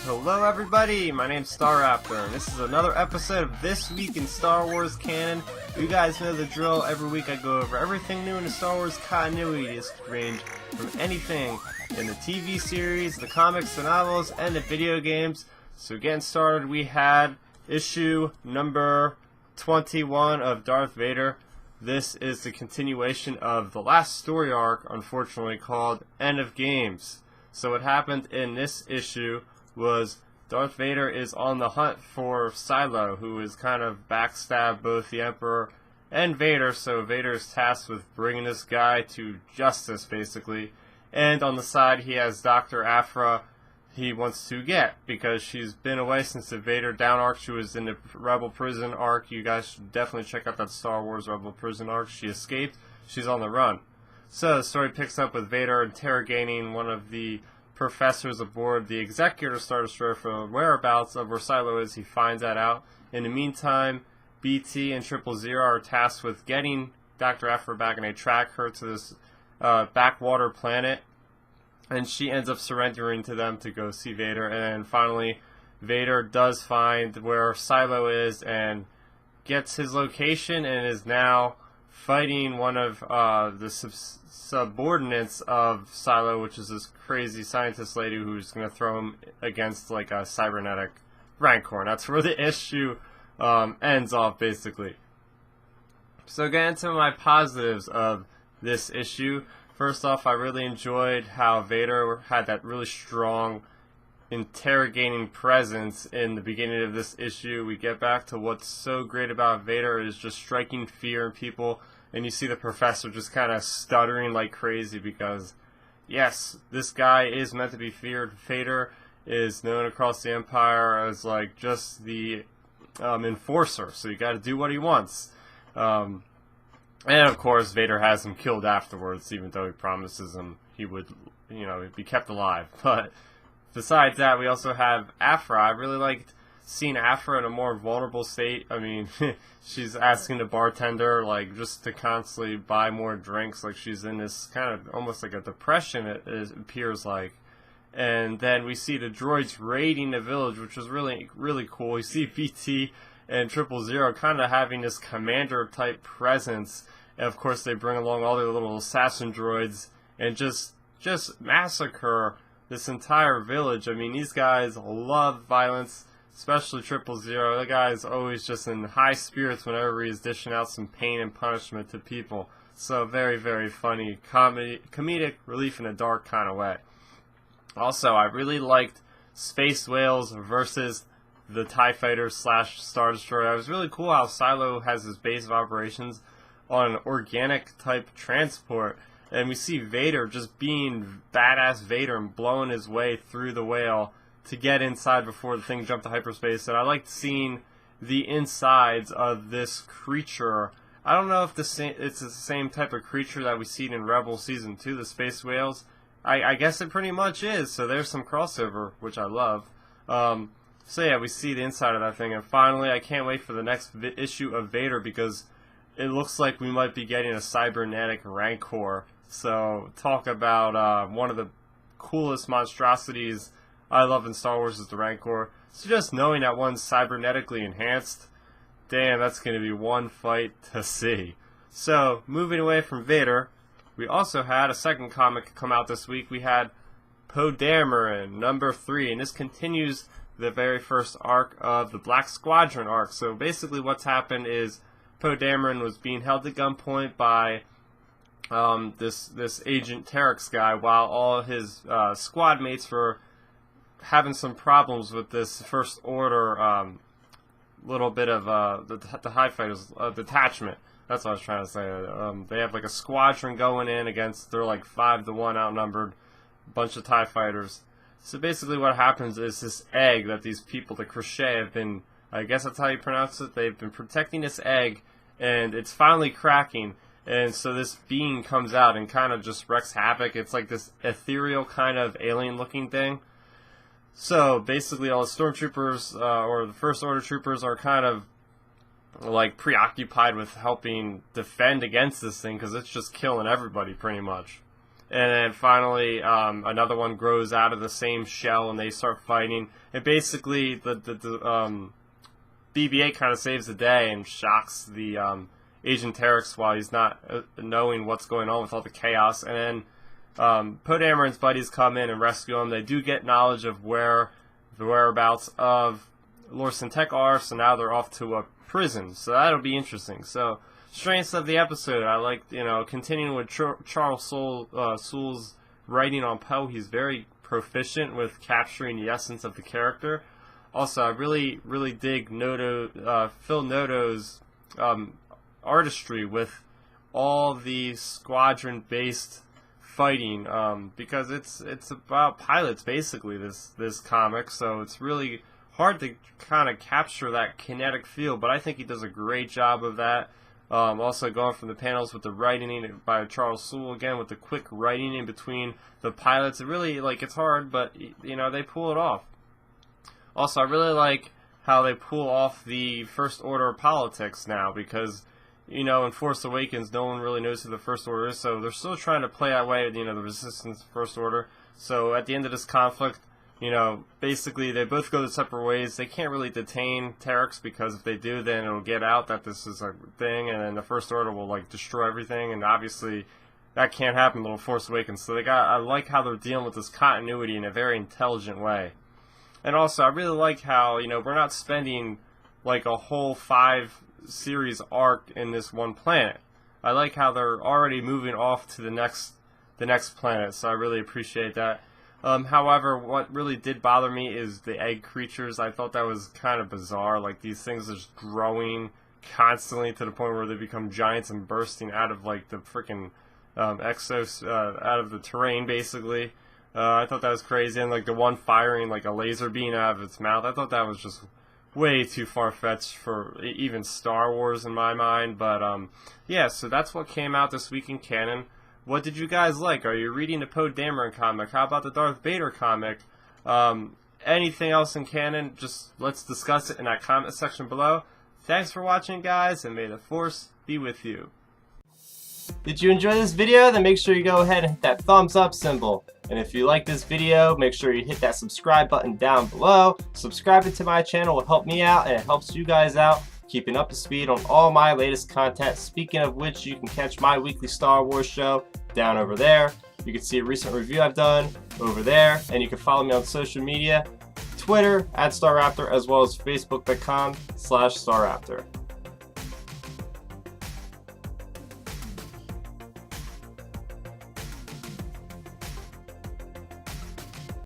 Hello everybody, my name's Star Raptor, and this is another episode of This Week in Star Wars Canon. You guys know the drill. Every week I go over everything new in the Star Wars continuity. This could range from anything in the TV series, the comics, the novels, and the video games. So getting started, we had issue number 21 of Darth Vader. This is the continuation of the last story arc, unfortunately, called End of Games. So what happened in this issue was Darth Vader is on the hunt for Cylo, who is kind of backstabbed both the Emperor and Vader, so Vader is tasked with bringing this guy to justice, basically. And on the side, he has Dr. Aphra he wants to get, because she's been away since the Vader down arc. She was in the Rebel Prison arc. You guys should definitely check out that Star Wars Rebel Prison arc. She escaped. She's on the run. So the story picks up with Vader interrogating one of the professors aboard the Executor Star Destroyer for the whereabouts of where Cylo is. He finds that out. In the meantime, BT and 000 are tasked with getting Dr. Aphra back, and they track her to this backwater planet, and she ends up surrendering to them to go see Vader. And then finally, Vader does find where Cylo is and gets his location, and is now fighting one of the subordinates of Cylo, which is this crazy scientist lady who's going to throw him against like a cybernetic Rancor. And that's where the issue ends off, basically. So getting to my positives of this issue. First off, I really enjoyed how Vader had that really strong interrogating presence in the beginning of this issue. We get back to what's so great about Vader is just striking fear in people, and you see the professor just kind of stuttering like crazy because, yes, this guy is meant to be feared. Vader is known across the Empire as like just the enforcer, so you got to do what he wants. And of course, Vader has him killed afterwards, even though he promises him he would, be kept alive. But besides that, we also have Aphra. I really liked seeing Aphra in a more vulnerable state. I mean, she's asking the bartender, like, just to constantly buy more drinks. Like, she's in this kind of almost like a depression, it appears like. And then we see the droids raiding the village, which was really, really cool. We see BT and 000 kind of having this commander-type presence. And, of course, they bring along all their little assassin droids and just massacre this entire village. I mean, these guys love violence, especially 000. The guy's always just in high spirits whenever he's dishing out some pain and punishment to people. So very, very funny comedic relief in a dark kind of way. Also, I really liked Space Whales versus the TIE Fighter / Star Destroyer. It was really cool how Cylo has his base of operations on an organic type transport, and we see Vader just being badass Vader and blowing his way through the whale to get inside before the thing jumped to hyperspace. And I liked seeing the insides of this creature. I don't know if it's the same type of creature that we seen in Rebel Season 2, the Space Whales. I guess it pretty much is, so there's some crossover, which I love. So yeah, we see the inside of that thing. And finally, I can't wait for the next issue of Vader, because it looks like we might be getting a cybernetic Rancor. So talk about one of the coolest monstrosities I love in Star Wars is the Rancor. So just knowing that one's cybernetically enhanced, damn, that's going to be one fight to see. So moving away from Vader, we also had a second comic come out this week. We had Poe Dameron, number 3, and this continues the very first arc of the Black Squadron arc. So basically what's happened is Poe Dameron was being held at gunpoint by this Agent Terex guy, while all his squad mates were having some problems with this First Order little bit of the TIE Fighters detachment. That's what I was trying to say. They have like a squadron going in against, they're like 5-1 outnumbered, bunch of TIE Fighters. So basically what happens is this egg that these people, the Crochet, have been, I guess that's how you pronounce it, they've been protecting this egg, and it's finally cracking, and so this being comes out and kind of just wreaks havoc. It's like this ethereal kind of alien-looking thing. So basically all the stormtroopers, or the First Order troopers, are kind of like preoccupied with helping defend against this thing, because it's just killing everybody pretty much. and then finally another one grows out of the same shell and they start fighting. And basically the BB-8 kind of saves the day and shocks the Agent Terex while he's not knowing what's going on with all the chaos. And then Poe Dameron's buddies come in and rescue him. They do get knowledge of where the whereabouts of Lord Syntek are, so now they're off to a prison. So that'll be interesting. So strengths of the episode, I like, continuing with Charles Soule's writing on Poe. He's very proficient with capturing the essence of the character. Also, I really dig Phil Noto's artistry with all the squadron-based fighting, because it's about pilots basically, this comic, so it's really hard to kind of capture that kinetic feel, but I think he does a great job of that. Also going from the panels with the writing by Charles Soule, again with the quick writing in between the pilots, it really, it's hard, but they pull it off. Also, I really like how they pull off the First Order politics now, because in Force Awakens, no one really knows who the First Order is, so they're still trying to play that way, the Resistance, First Order. So at the end of this conflict, basically they both go their separate ways. They can't really detain Terex, because if they do, then it'll get out that this is a thing, and then the First Order will, destroy everything, and obviously that can't happen in Force Awakens. So I like how they're dealing with this continuity in a very intelligent way. And also, I really like how, we're not spending, a whole 5-series arc in this one planet. I like how they're already moving off to the next planet, so I really appreciate that. However, what really did bother me is the egg creatures. I thought that was kind of bizarre. These things are just growing constantly to the point where they become giants and bursting out of, the freaking exos, out of the terrain, basically. I thought that was crazy, and the one firing a laser beam out of its mouth, I thought that was just way too far-fetched for even Star Wars in my mind. But yeah, so that's what came out this week in canon. What did you guys like? Are you reading the Poe Dameron comic? How about the Darth Vader comic? Anything else in canon? Just let's discuss it in that comment section below. Thanks for watching, guys, and may the Force be with you. Did you enjoy this video? Then make sure you go ahead and hit that thumbs up symbol. And if you like this video, make sure you hit that subscribe button down below. Subscribing to my channel will help me out, and it helps you guys out, keeping up to speed on all my latest content. Speaking of which, you can catch my weekly Star Wars show down over there. You can see a recent review I've done over there, and you can follow me on social media, Twitter @StarRaptor, as well as Facebook.com/StarRaptor.